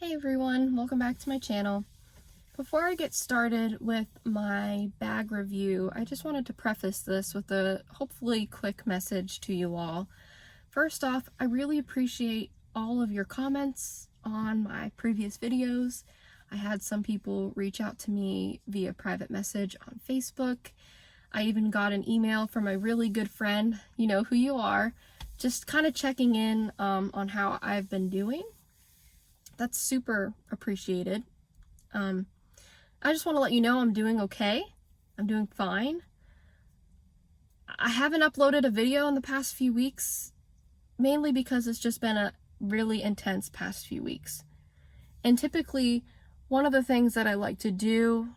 Hey everyone, welcome back to my channel. Before I get started with my bag review, I just wanted to preface this with a hopefully quick message to you all. First off, I really appreciate all of your comments on my previous videos. I had some people reach out to me via private message on Facebook. I even got an email from a really good friend, you know who you are, just kind of checking in on how I've been doing. That's super appreciated. I just want to let you know I'm doing okay. I'm doing fine. I haven't uploaded a video in the past few weeks, mainly because it's just been a really intense past few weeks. And typically, one of the things that I like to do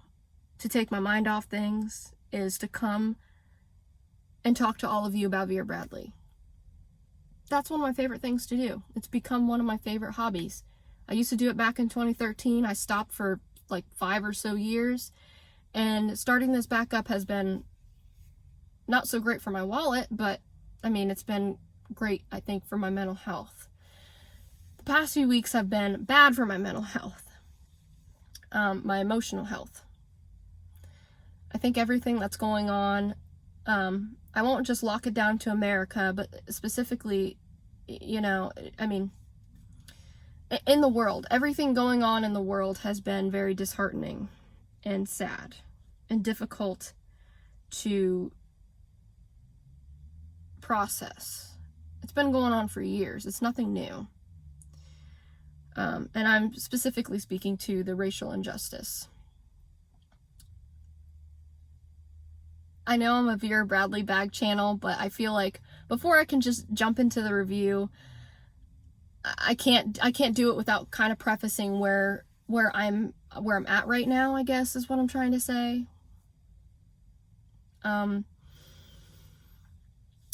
to take my mind off things is to come and talk to all of you about Vera Bradley. That's one of my favorite things to do. It's become one of my favorite hobbies. I used to do it back in 2013. I stopped for like 5 or so years, and starting this back up has been not so great for my wallet, but I mean, it's been great, I think, for my mental health. The past few weeks have been bad for my mental health, my emotional health. I think everything that's going on, I won't just lock it down to America, but specifically, you know, I mean, in the world, everything going on in the world has been very disheartening and sad and difficult to process. It's been going on for years. It's nothing new. And I'm specifically speaking to the racial injustice. I know I'm a Vera Bradley bag channel, but I feel like before I can just jump into the review, I can't do it without kind of prefacing where I'm at right now, I guess is what I'm trying to say.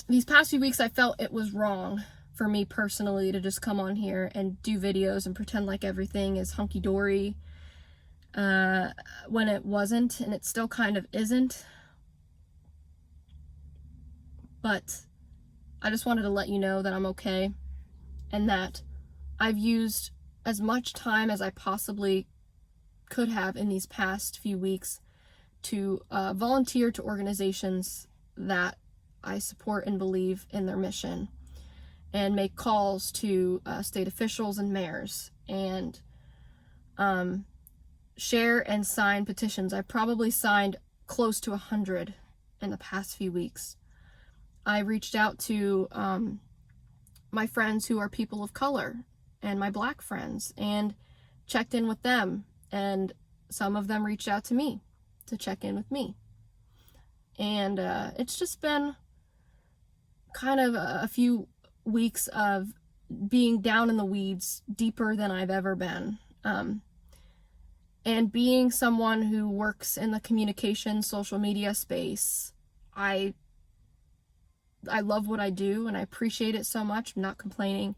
These past few weeks I felt it was wrong for me personally to just come on here and do videos and pretend like everything is hunky-dory when it wasn't, and it still kind of isn't. But I just wanted to let you know that I'm okay, and that I've used as much time as I possibly could have in these past few weeks to volunteer to organizations that I support and believe in their mission, and make calls to state officials and mayors, and share and sign petitions. I probably signed close to 100 in the past few weeks. I reached out to my friends who are people of color and my Black friends and checked in with them, and some of them reached out to me to check in with me, and it's just been kind of a few weeks of being down in the weeds deeper than I've ever been, and being someone who works in the communication social media space, I love what I do and I appreciate it so much. I'm not complaining,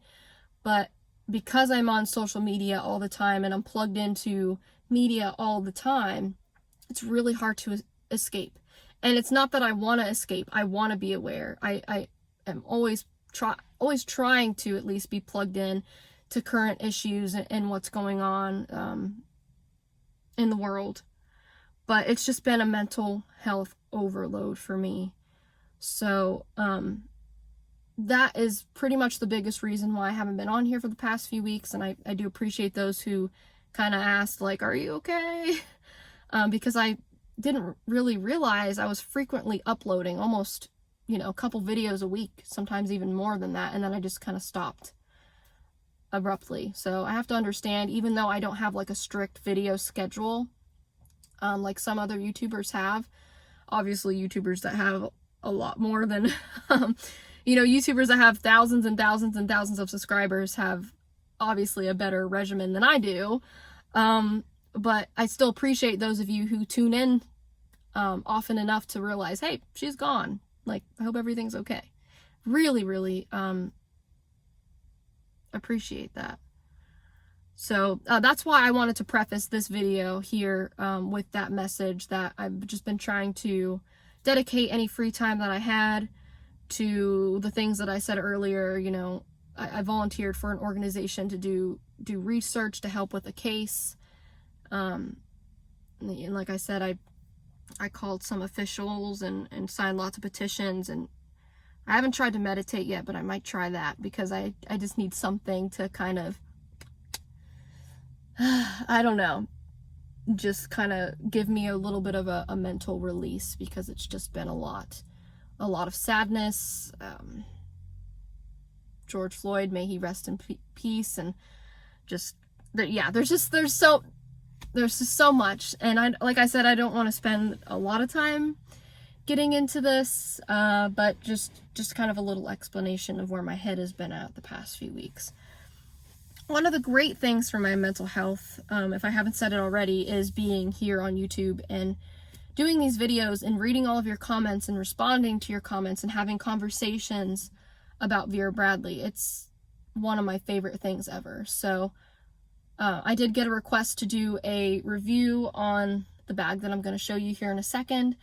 but because I'm on social media all the time and I'm plugged into media all the time, it's really hard to escape. And it's not that I want to escape. I want to be aware. I am always trying to at least be plugged in to current issues and what's going on in the world. But it's just been a mental health overload for me. So, that is pretty much the biggest reason why I haven't been on here for the past few weeks, and I do appreciate those who kind of asked, like, are you okay? Because I didn't really realize I was frequently uploading, almost, you know, a couple videos a week, sometimes even more than that, and then I just kind of stopped abruptly. So I have to understand, even though I don't have like a strict video schedule, like some other YouTubers have, obviously YouTubers that have a lot more than, you know, YouTubers that have thousands and thousands and thousands of subscribers have obviously a better regimen than I do. But I still appreciate those of you who tune in often enough to realize, hey, she's gone. Like, I hope everything's okay. Really, really appreciate that. So that's why I wanted to preface this video here with that message, that I've just been trying to dedicate any free time that I had to the things that I said earlier. You know, I volunteered for an organization to do do research to help with a case. And like I said, I called some officials and signed lots of petitions, and I haven't tried to meditate yet, but I might try that because I just need something to kind of, I don't know, just kind of give me a little bit of a mental release, because it's just been a lot of sadness. George Floyd, may he rest in peace, and just, yeah, there's just so much, and like I said, I don't want to spend a lot of time getting into this, but just kind of a little explanation of where my head has been at the past few weeks. One of the great things for my mental health, if I haven't said it already, is being here on YouTube and doing these videos and reading all of your comments and responding to your comments and having conversations about Vera Bradley. It's one of my favorite things ever. So I did get a request to do a review on the bag that I'm going to show you here in a second.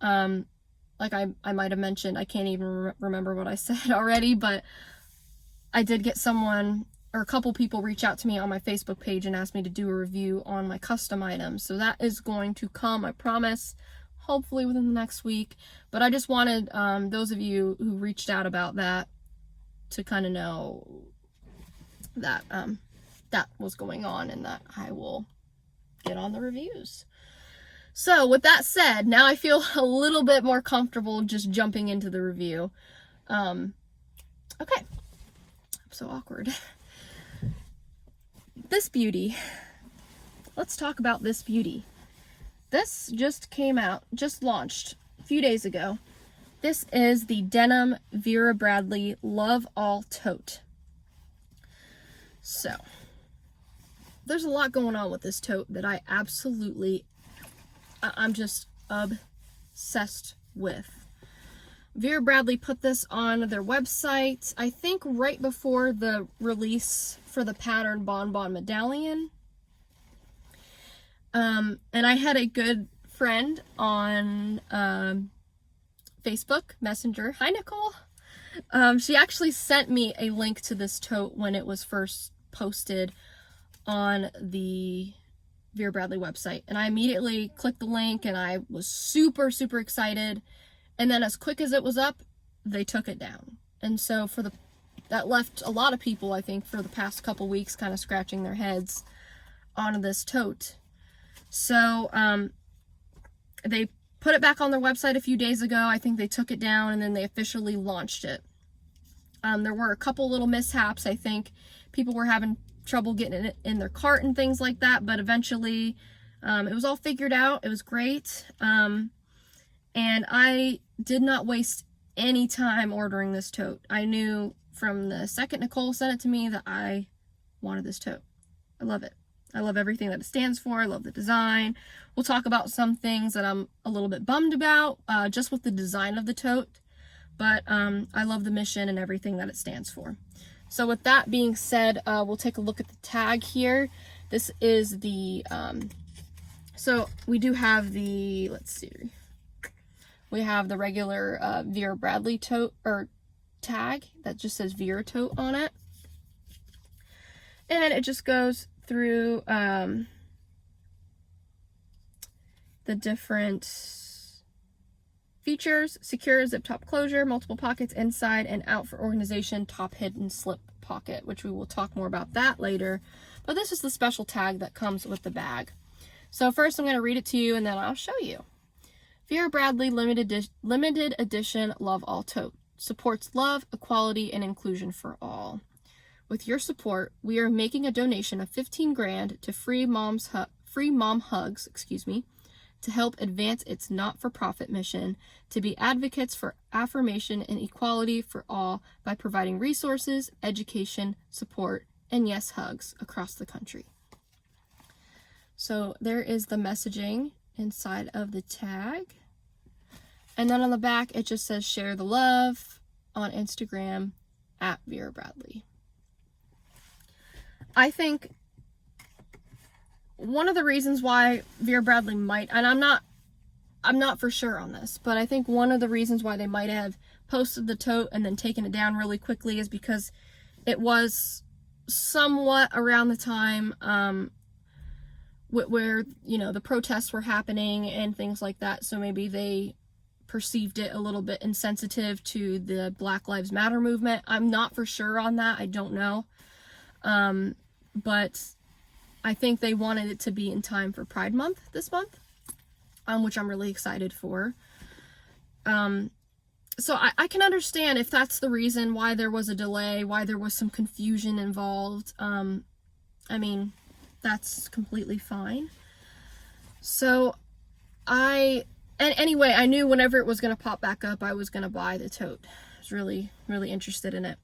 Like I might have mentioned, I can't even remember what I said already, but I did get someone, or a couple people, reach out to me on my Facebook page and ask me to do a review on my custom items. So that is going to come, I promise, hopefully within the next week. But I just wanted those of you who reached out about that to kind of know that that was going on, and that I will get on the reviews. So with that said, now I feel a little bit more comfortable just jumping into the review. Okay. I'm so awkward. This beauty. Let's talk about this beauty. This just came out, just launched a few days ago. This is the Denim Vera Bradley Love All Tote. So, there's a lot going on with this tote that I'm just obsessed with. Vera Bradley put this on their website, I think right before the release for the pattern Bonbon Medallion. And I had a good friend on Facebook Messenger. Hi, Nicole. She actually sent me a link to this tote when it was first posted on the Vera Bradley website, and I immediately clicked the link, and I was super excited. And then as quick as it was up, they took it down. And so that left a lot of people, I think, for the past couple weeks kind of scratching their heads on this tote. So they put it back on their website a few days ago. I think they took it down, and then they officially launched it. There were a couple little mishaps. I think people were having trouble getting it in their cart and things like that, but eventually it was all figured out. It was great. And I did not waste any time ordering this tote. I knew from the second Nicole sent it to me that I wanted this tote. I love it. I love everything that it stands for. I love the design. We'll talk about some things that I'm a little bit bummed about, just with the design of the tote, but I love the mission and everything that it stands for. So with that being said, we'll take a look at the tag here. This is the, so we do have the, let's see, we have the regular Vera Bradley tote, or tag, that just says Vera Tote on it. And it just goes through the different features: secure zip top closure, multiple pockets inside and out for organization, top hidden slip pocket, which we will talk more about that later. But this is the special tag that comes with the bag. So first I'm going to read it to you, and then I'll show you. Vera Bradley limited edition Love All Tote supports love, equality, and inclusion for all. With your support, we are making a donation of $15,000 to Free Mom Hugs, to help advance its not-for-profit mission to be advocates for affirmation and equality for all by providing resources, education, support, and yes, hugs across the country. So there is the messaging inside of the tag. And then on the back, it just says share the love on Instagram at Vera Bradley. I think one of the reasons why Vera Bradley might, and I'm not for sure on this, but I think one of the reasons why they might have posted the tote and then taken it down really quickly is because it was somewhat around the time where, you know, the protests were happening and things like that, so maybe they perceived it a little bit insensitive to the Black Lives Matter movement. I'm not for sure on that, I don't know. But I think they wanted it to be in time for Pride Month this month, which I'm really excited for. So I can understand if that's the reason why there was a delay, why there was some confusion involved. I mean, that's completely fine. So anyway, I knew whenever it was going to pop back up, I was going to buy the tote. I was really, really interested in it.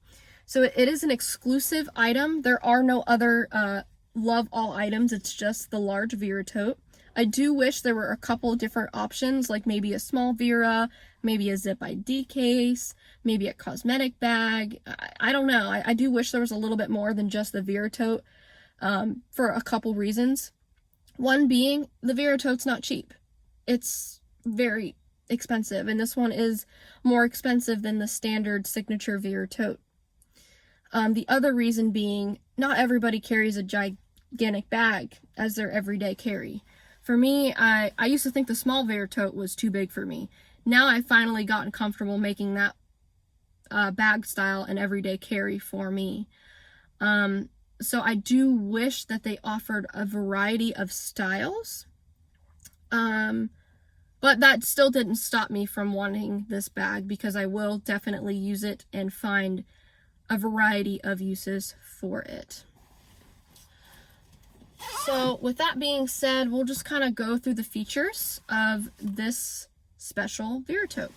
So it is an exclusive item. There are no other Love All items. It's just the large Vera tote. I do wish there were a couple different options, like maybe a small Vera, maybe a zip ID case, maybe a cosmetic bag. I don't know. I do wish there was a little bit more than just the Vera tote for a couple reasons. One being, the Vera tote's not cheap. It's very expensive, and this one is more expensive than the standard signature Vera tote. The other reason being, not everybody carries a gigantic bag as their everyday carry. For me, I used to think the small Vera tote was too big for me. Now I've finally gotten comfortable making that bag style an everyday carry for me. So I do wish that they offered a variety of styles. But that still didn't stop me from wanting this bag, because I will definitely use it and find a variety of uses for it. So with that being said, we'll just kind of go through the features of this special Vera tote.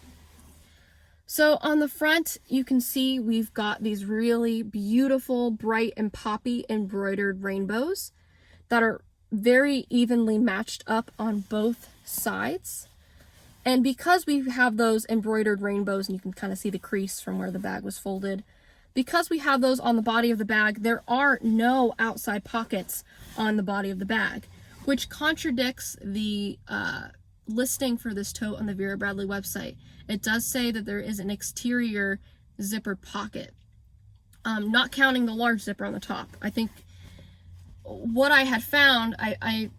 So on the front, you can see we've got these really beautiful, bright and poppy embroidered rainbows that are very evenly matched up on both sides. And because we have those embroidered rainbows, and you can kind of see the crease from where the bag was folded, because we have those on the body of the bag, there are no outside pockets on the body of the bag, which contradicts the listing for this tote on the Vera Bradley website. It does say that there is an exterior zipper pocket, not counting the large zipper on the top. I think what I had found, let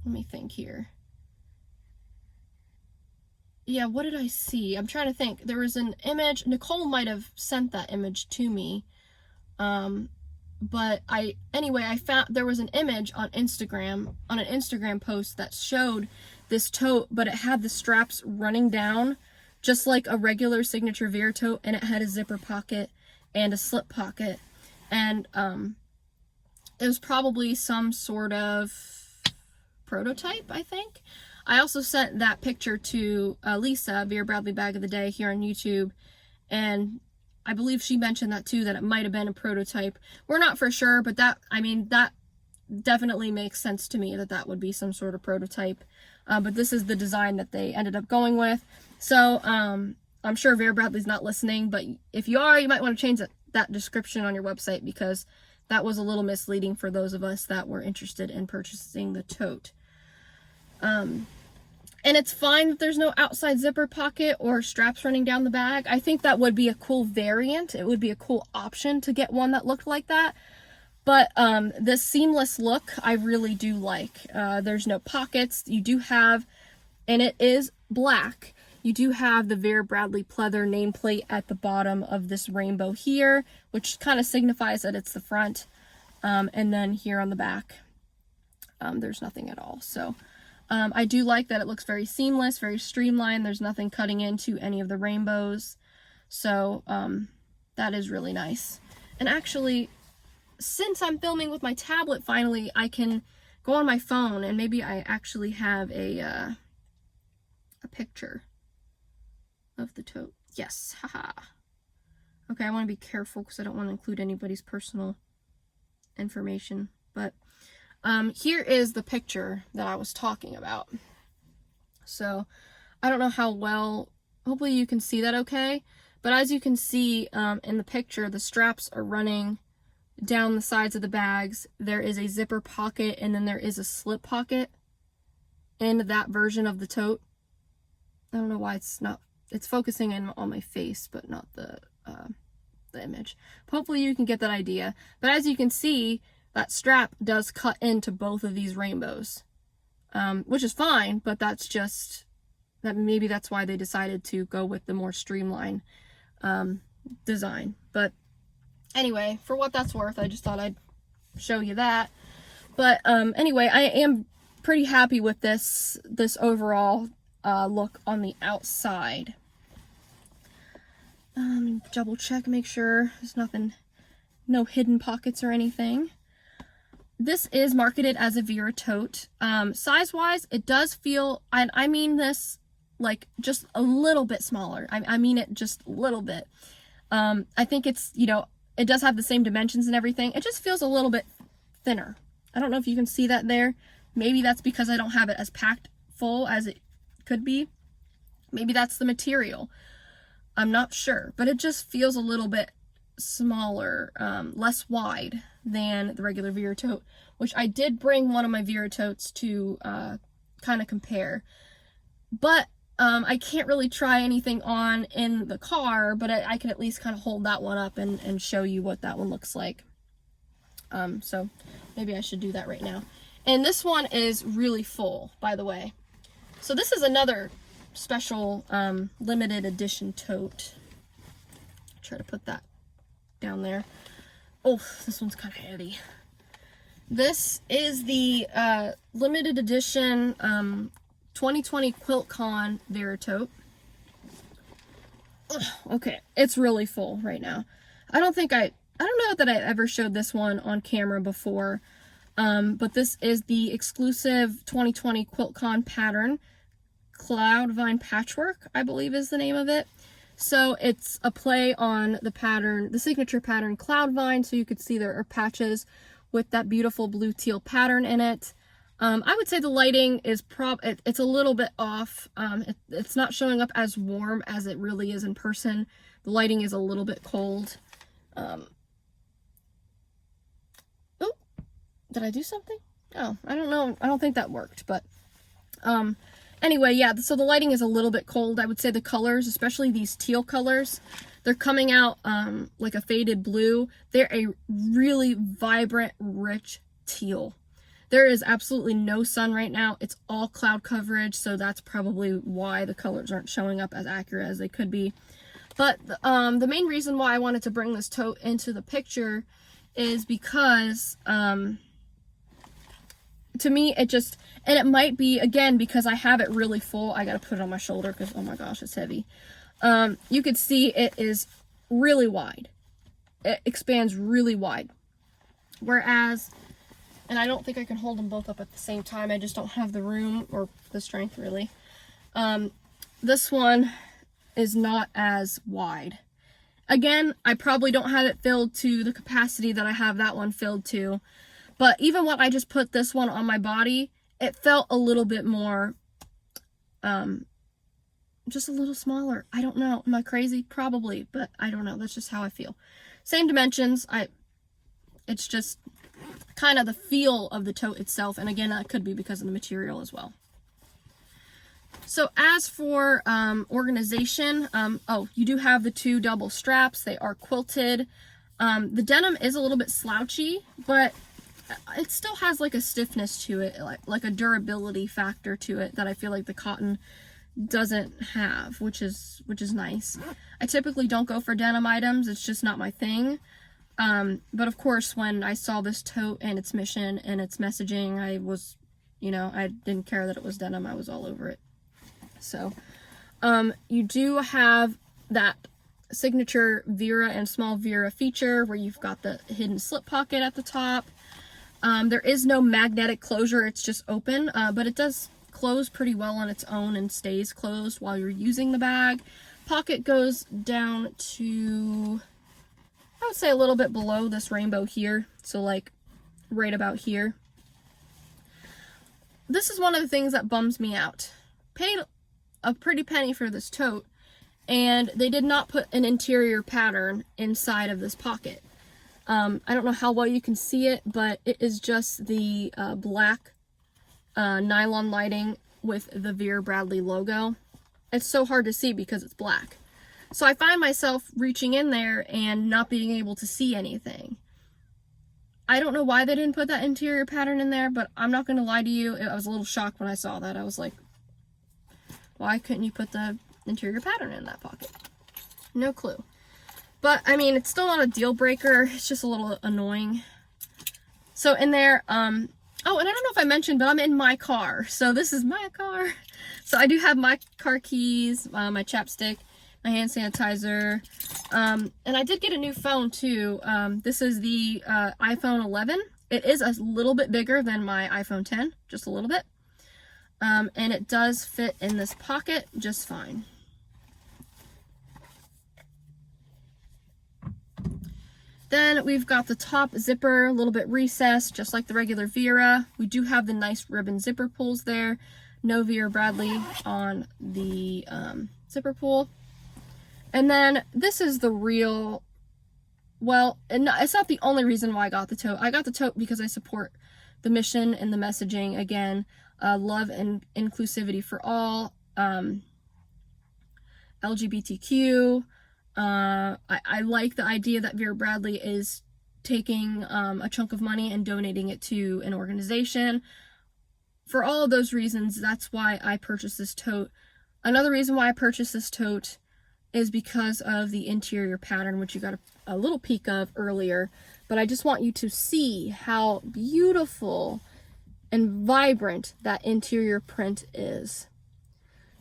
me think here. Yeah, what did I see? I'm trying to think. There was an image. Nicole might have sent that image to me. But anyway, I found there was an image on Instagram, on an Instagram post that showed this tote, but it had the straps running down just like a regular signature Vera tote, and it had a zipper pocket and a slip pocket. And it was probably some sort of prototype, I think. I also sent that picture to Lisa, Vera Bradley Bag of the Day, here on YouTube, and I believe she mentioned that too, that it might have been a prototype. We're not for sure, but that definitely makes sense to me that that would be some sort of prototype. But this is the design that they ended up going with. So I'm sure Vera Bradley's not listening, but if you are, you might want to change that description on your website, because that was a little misleading for those of us that were interested in purchasing the tote. And it's fine that there's no outside zipper pocket or straps running down the bag. I think that would be a cool variant. It would be a cool option to get one that looked like that. But this seamless look, I really do like. There's no pockets. You do have, and it is black, you do have the Vera Bradley pleather nameplate at the bottom of this rainbow here, which kind of signifies that it's the front. And then here on the back, there's nothing at all. So I do like that it looks very seamless, very streamlined. There's nothing cutting into any of the rainbows. So that is really nice. And actually, since I'm filming with my tablet, finally, I can go on my phone, and maybe I actually have a picture of the tote. Yes, haha. Okay, I want to be careful because I don't want to include anybody's personal information, but here is the picture that I was talking about. So I don't know how well, hopefully you can see that okay, but as you can see in the picture, the straps are running down the sides of the bags. There is a zipper pocket, and then there is a slip pocket in that version of the tote. I don't know why it's focusing in on my face, but not the the image. Hopefully you can get that idea. But as you can see, that strap does cut into both of these rainbows, which is fine, but that's just, maybe that's why they decided to go with the more streamlined design. But anyway, for what that's worth, I just thought I'd show you that. But anyway, I am pretty happy with this overall look on the outside. Double check, make sure there's nothing, no hidden pockets or anything. This is marketed as a Vera tote. Size wise, it does feel, and I mean this like just a little bit smaller. I mean it just a little bit. I think it's, you know, it does have the same dimensions and everything. It just feels a little bit thinner. I don't know if you can see that there. Maybe that's because I don't have it as packed full as it could be. Maybe that's the material. I'm not sure, but it just feels a little bit smaller, less wide than the regular Vera tote, which I did bring one of my Vera totes to kind of compare. But I can't really try anything on in the car, but I can at least kind of hold that one up and show you what that one looks like. So maybe I should do that right now. And this one is really full, by the way. So this is another special limited edition tote. Try to put that down there. Oh, this one's kind of heavy. This is the limited edition 2020 QuiltCon Vera tote. Ugh, okay, it's really full right now. I don't know that I ever showed this one on camera before, but this is the exclusive 2020 QuiltCon pattern. Cloud Vine Patchwork, I believe is the name of it. So it's a play on the pattern, the signature pattern Cloud Vine, so you could see there are patches with that beautiful blue teal pattern in it. I would say the lighting is it's a little bit off. It's not showing up as warm as it really is in person. The lighting is a little bit cold. Oh, did I do something? Oh, I don't know. I don't think that worked, but anyway, yeah, so the lighting is a little bit cold. I would say the colors, especially these teal colors, they're coming out like a faded blue. They're a really vibrant, rich teal. There is absolutely no sun right now. It's all cloud coverage, so that's probably why the colors aren't showing up as accurate as they could be. But the main reason why I wanted to bring this tote into the picture is because to me, it just, and it might be, again, because I have it really full. I gotta put it on my shoulder because, oh my gosh, it's heavy. You could see it is really wide. It expands really wide. Whereas, and I don't think I can hold them both up at the same time. I just don't have the room or the strength, really. This one is not as wide. Again, I probably don't have it filled to the capacity that I have that one filled to. But even when I just put this one on my body, it felt a little bit more, just a little smaller. I don't know. Am I crazy? Probably, but I don't know. That's just how I feel. Same dimensions. It's just kind of the feel of the tote itself. And again, that could be because of the material as well. So as for organization, oh, you do have the two double straps. They are quilted. The denim is a little bit slouchy, but it still has like a stiffness to it, like a durability factor to it that I feel like the cotton doesn't have, which is nice. I typically don't go for denim items. It's just not my thing. But of course, when I saw this tote and its mission and its messaging, I was, you know, I didn't care that it was denim. I was all over it. So, you do have that signature Vera and small Vera feature where you've got the hidden slip pocket at the top. There is no magnetic closure. It's just open, but it does close pretty well on its own and stays closed while you're using the bag. Pocket goes down to, I would say, a little bit below this rainbow here. So like right about here. This is one of the things that bums me out. Paid a pretty penny for this tote, and they did not put an interior pattern inside of this pocket. I don't know how well you can see it, but it is just the black nylon lighting with the Vera Bradley logo. It's so hard to see because it's black. So I find myself reaching in there and not being able to see anything. I don't know why they didn't put that interior pattern in there, but I'm not going to lie to you. I was a little shocked when I saw that. I was like, why couldn't you put the interior pattern in that pocket? No clue. But, I mean, it's still not a deal breaker. It's just a little annoying. So in there, oh, and I don't know if I mentioned, but I'm in my car. So this is my car. So I do have my car keys, my chapstick, my hand sanitizer, and I did get a new phone too. This is the iPhone 11. It is a little bit bigger than my iPhone 10, just a little bit. And it does fit in this pocket just fine. Then we've got the top zipper, a little bit recessed, just like the regular Vera. We do have the nice ribbon zipper pulls there. No Vera Bradley on the zipper pull. And then this is the real, well, and it's not the only reason why I got the tote. I got the tote because I support the mission and the messaging. Again, love and inclusivity for all, LGBTQ. I like the idea that Vera Bradley is taking a chunk of money and donating it to an organization. For all of those reasons, that's why I purchased this tote. Another reason why I purchased this tote is because of the interior pattern, which you got a little peek of earlier. But I just want you to see how beautiful and vibrant that interior print is.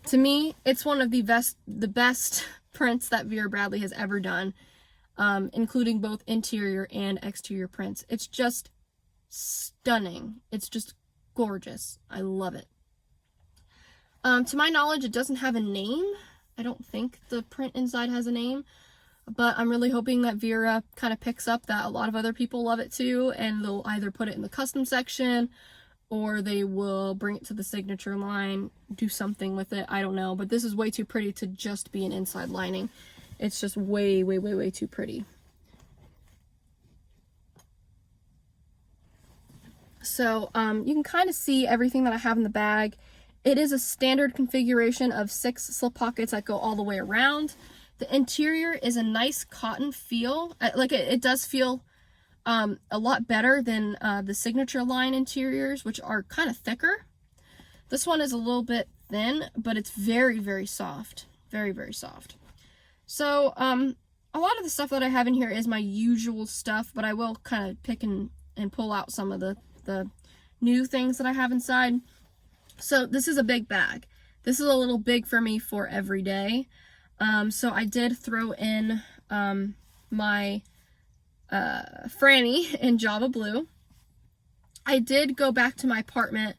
To me, it's one of the best prints that Vera Bradley has ever done, including both interior and exterior prints. It's just stunning. It's just gorgeous. I love it. To my knowledge, it doesn't have a name. I don't think the print inside has a name, but I'm really hoping that Vera kind of picks up that a lot of other people love it too, and they'll either put it in the custom section or they will bring it to the signature line, do something with it. I don't know, but this is way too pretty to just be an inside lining. It's just way, way, way, way too pretty. So you can kind of see everything that I have in the bag. It is a standard configuration of 6 slip pockets that go all the way around. The interior is a nice cotton feel. Like it does feel a lot better than the signature line interiors, which are kind of thicker. This one is a little bit thin, but it's very, very soft. Very, very soft. So a lot of the stuff that I have in here is my usual stuff, but I will kind of pick and pull out some of the new things that I have inside. So this is a big bag. This is a little big for me for every day. So I did throw in my Franny in Java Blue. I did go back to my apartment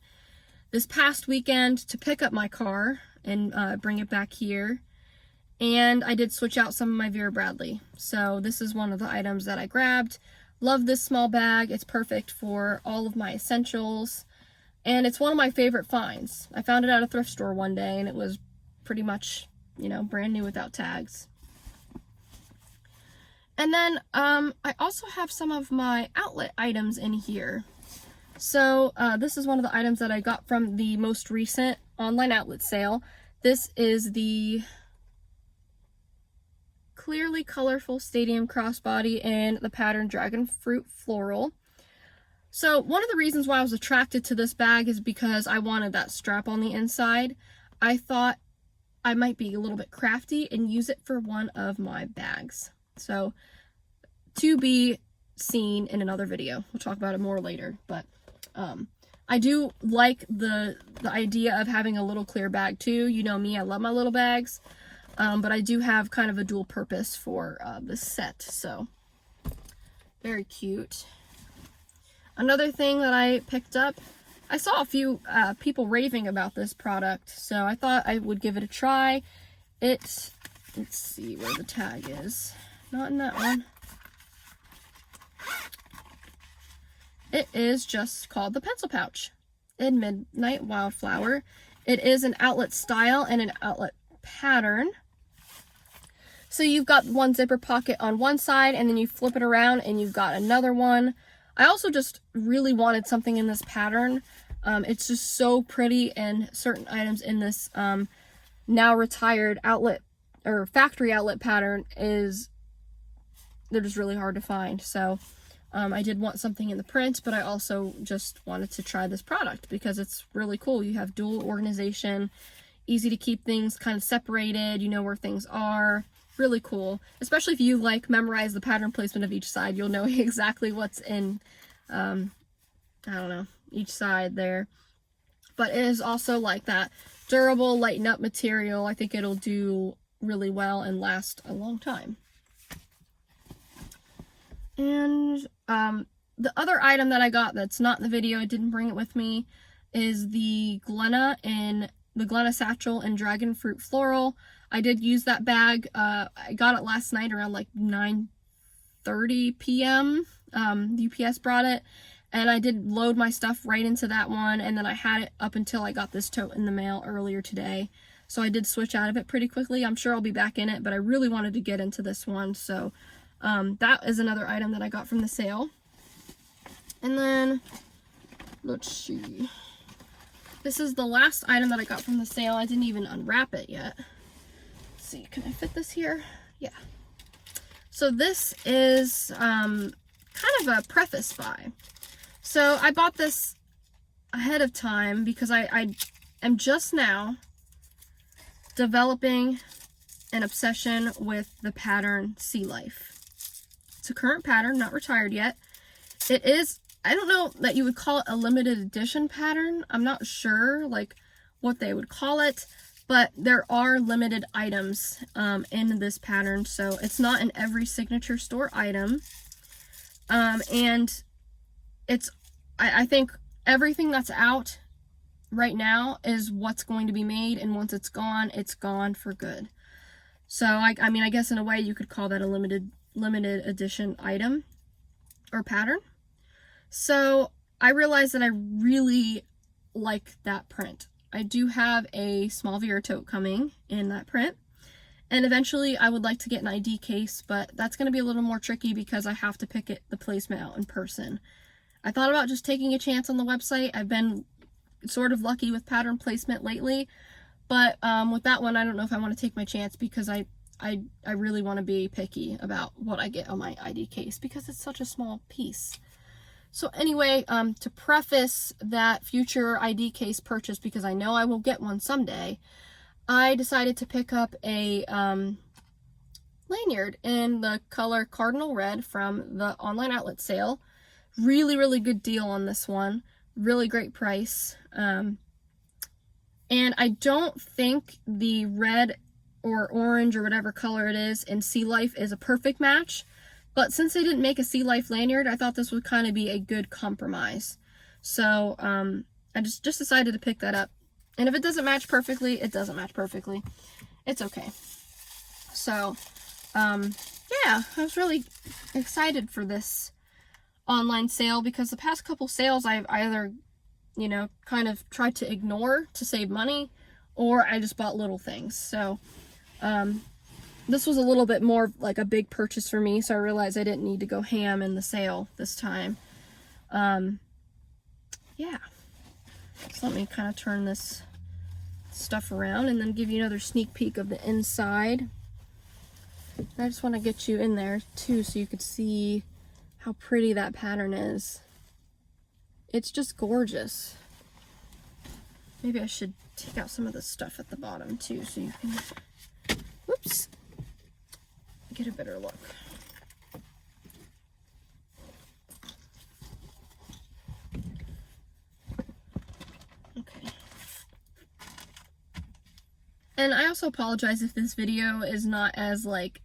this past weekend to pick up my car and bring it back here. And I did switch out some of my Vera Bradley. So this is one of the items that I grabbed. Love this small bag. It's perfect for all of my essentials. And it's one of my favorite finds. I found it at a thrift store one day and it was pretty much, you know, brand new without tags. And then I also have some of my outlet items in here. So this is one of the items that I got from the most recent online outlet sale. This is the clearly colorful stadium crossbody in the pattern Dragonfruit Floral. So one of the reasons why I was attracted to this bag is because I wanted that strap on the inside. I thought I might be a little bit crafty and use it for one of my bags. So to be seen in another video. We'll talk about it more later, but I do like the idea of having a little clear bag too. You know me, I love my little bags. But I do have kind of a dual purpose for this set, so very cute. Another thing that I picked up, I saw a few people raving about this product, so I thought I would give it a try. Let's see where the tag is. Not in that one. It is just called the Pencil Pouch in Midnight Wildflower. It is an outlet style and an outlet pattern. So you've got one zipper pocket on one side and then you flip it around and you've got another one. I also just really wanted something in this pattern. It's just so pretty, and certain items in this now retired outlet or factory outlet pattern is, they're just really hard to find. So I did want something in the print, but I also just wanted to try this product because it's really cool. You have dual organization, easy to keep things kind of separated, you know where things are. Really cool, especially if you like memorize the pattern placement of each side. You'll know exactly what's in I don't know, each side there. But it is also like that durable, lighten up material. I think it'll do really well and last a long time. And the other item that I got that's not in the video, I didn't bring it with me, is the Glenna Satchel and Dragonfruit Floral. I did use that bag. I got it last night around like 9:30 p.m. UPS brought it, and I did load my stuff right into that one, and then I had it up until I got this tote in the mail earlier today. So I did switch out of it pretty quickly. I'm sure I'll be back in it, but I really wanted to get into this one. So that is another item that I got from the sale. And then, let's see. This is the last item that I got from the sale. I didn't even unwrap it yet. Let's see, can I fit this here? Yeah. So this is kind of a preface buy. So I bought this ahead of time because I am just now developing an obsession with the pattern Sea Life. It's a current pattern, not retired yet. It is, I don't know that you would call it a limited edition pattern. I'm not sure like what they would call it, but there are limited items in this pattern, so it's not in every signature store item. And it's, I think everything that's out right now is what's going to be made, and once it's gone for good. So I mean, I guess in a way you could call that a limited edition item or pattern. So I realized that I really like that print. I do have a small Vera tote coming in that print, and eventually I would like to get an ID case, but that's going to be a little more tricky because I have to pick the placement out in person. I thought about just taking a chance on the website. I've been sort of lucky with pattern placement lately, but with that one I don't know if I want to take my chance because I really want to be picky about what I get on my ID case because it's such a small piece. So anyway, to preface that future ID case purchase, because I know I will get one someday, I decided to pick up a lanyard in the color Cardinal Red from the online outlet sale. Really, really good deal on this one. Really great price. And I don't think the red or orange or whatever color it is in Sea Life is a perfect match. But since they didn't make a Sea Life lanyard, I thought this would kind of be a good compromise. So I just decided to pick that up. And if it doesn't match perfectly, it doesn't match perfectly. It's okay. So, yeah, I was really excited for this online sale because the past couple sales I've either, you know, kind of tried to ignore to save money, or I just bought little things. So, this was a little bit more like a big purchase for me, so I realized I didn't need to go ham in the sale this time. Yeah. So let me kind of turn this stuff around and then give you another sneak peek of the inside. I just want to get you in there too so you could see how pretty that pattern is. It's just gorgeous. Maybe I should take out some of the stuff at the bottom too so you can, whoops, get a better look. Okay. And I also apologize if this video is not as like,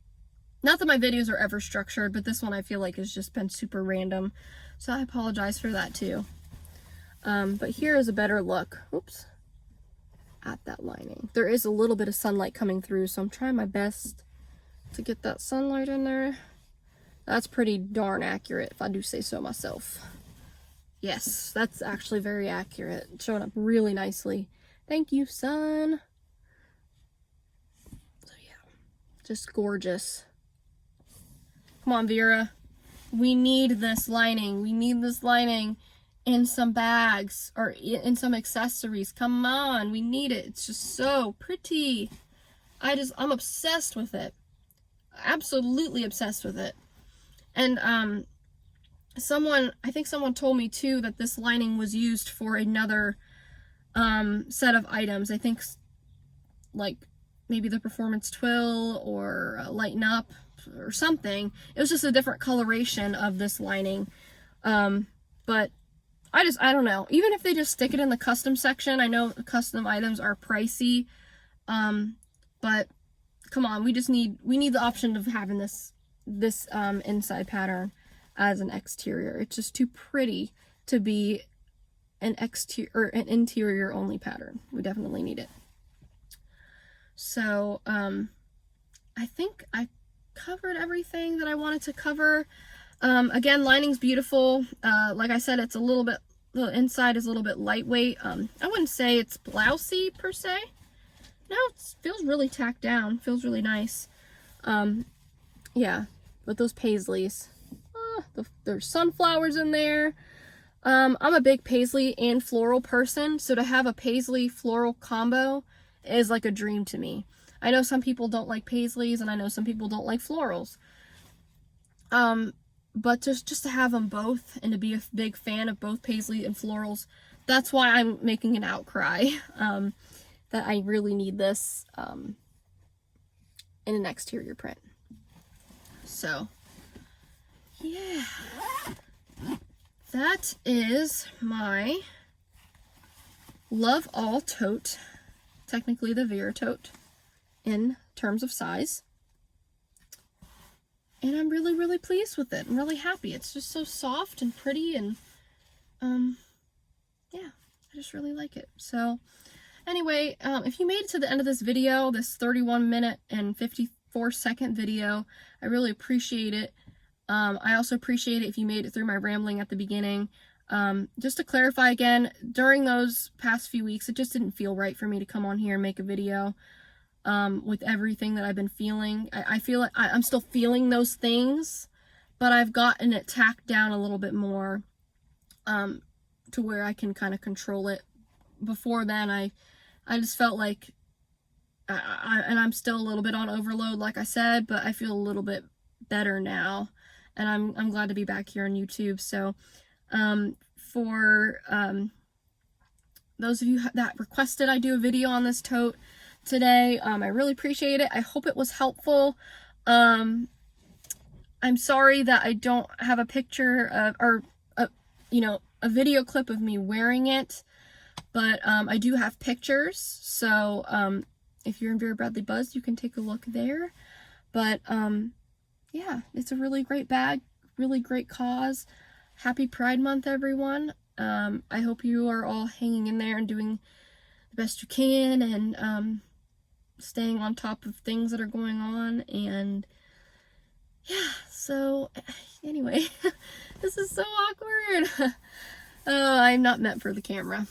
not that my videos are ever structured, but this one I feel like has just been super random. So I apologize for that too. But here is a better look. Oops. At that lining. There is a little bit of sunlight coming through, so I'm trying my best to get that sunlight in there. That's pretty darn accurate, if I do say so myself. Yes, that's actually very accurate. It's showing up really nicely. Thank you, sun. So yeah, just gorgeous. Come on, Vera. We need this lining. We need this lining in some bags or in some accessories. Come on, we need it. It's just so pretty. I'm obsessed with it. Absolutely obsessed with it. And I think someone told me too that this lining was used for another set of items. I think like maybe the Performance Twill or Lighten Up or something. It was just a different coloration of this lining. But I don't know. Even if they just stick it in the custom section, I know custom items are pricey. But come on, we need the option of having this inside pattern as an exterior. It's just too pretty to be an interior only pattern. We definitely need it. So, I think I covered everything that I wanted to cover. Again, lining's beautiful. Like I said, it's the inside is a little bit lightweight. I wouldn't say it's blousey per se. No, it feels really tacked down. Feels really nice. Yeah, with those paisleys. There's sunflowers in there. I'm a big paisley and floral person, so to have a paisley floral combo is like a dream to me. I know some people don't like paisleys, and I know some people don't like florals. But just to have them both and to be a big fan of both paisley and florals, that's why I'm making an outcry that I really need this in an exterior print. So, yeah. That is my Love All Tote. Technically the Vera tote in terms of size. And I'm really, really pleased with it. I'm really happy. It's just so soft and pretty, and yeah, I just really like it. So anyway, if you made it to the end of this video, this 31-minute and 54-second video, I really appreciate it. I also appreciate it if you made it through my rambling at the beginning. Just to clarify again, during those past few weeks, it just didn't feel right for me to come on here and make a video with everything that I've been feeling. I feel like I'm still feeling those things, but I've gotten it tacked down a little bit more to where I can kind of control it. Before then, I just felt like, and I'm still a little bit on overload, like I said, but I feel a little bit better now, and I'm glad to be back here on YouTube. So for those of you that requested I do a video on this tote today, I really appreciate it. I hope it was helpful. I'm sorry that I don't have a picture of, or a video clip of me wearing it, but I do have pictures, so if you're in Vera Bradley Buzz, you can take a look there. But yeah, it's a really great bag, really great cause. Happy Pride Month, everyone. I hope you are all hanging in there and doing the best you can, and staying on top of things that are going on. And yeah, so anyway, this is so awkward. Oh, I'm not meant for the camera.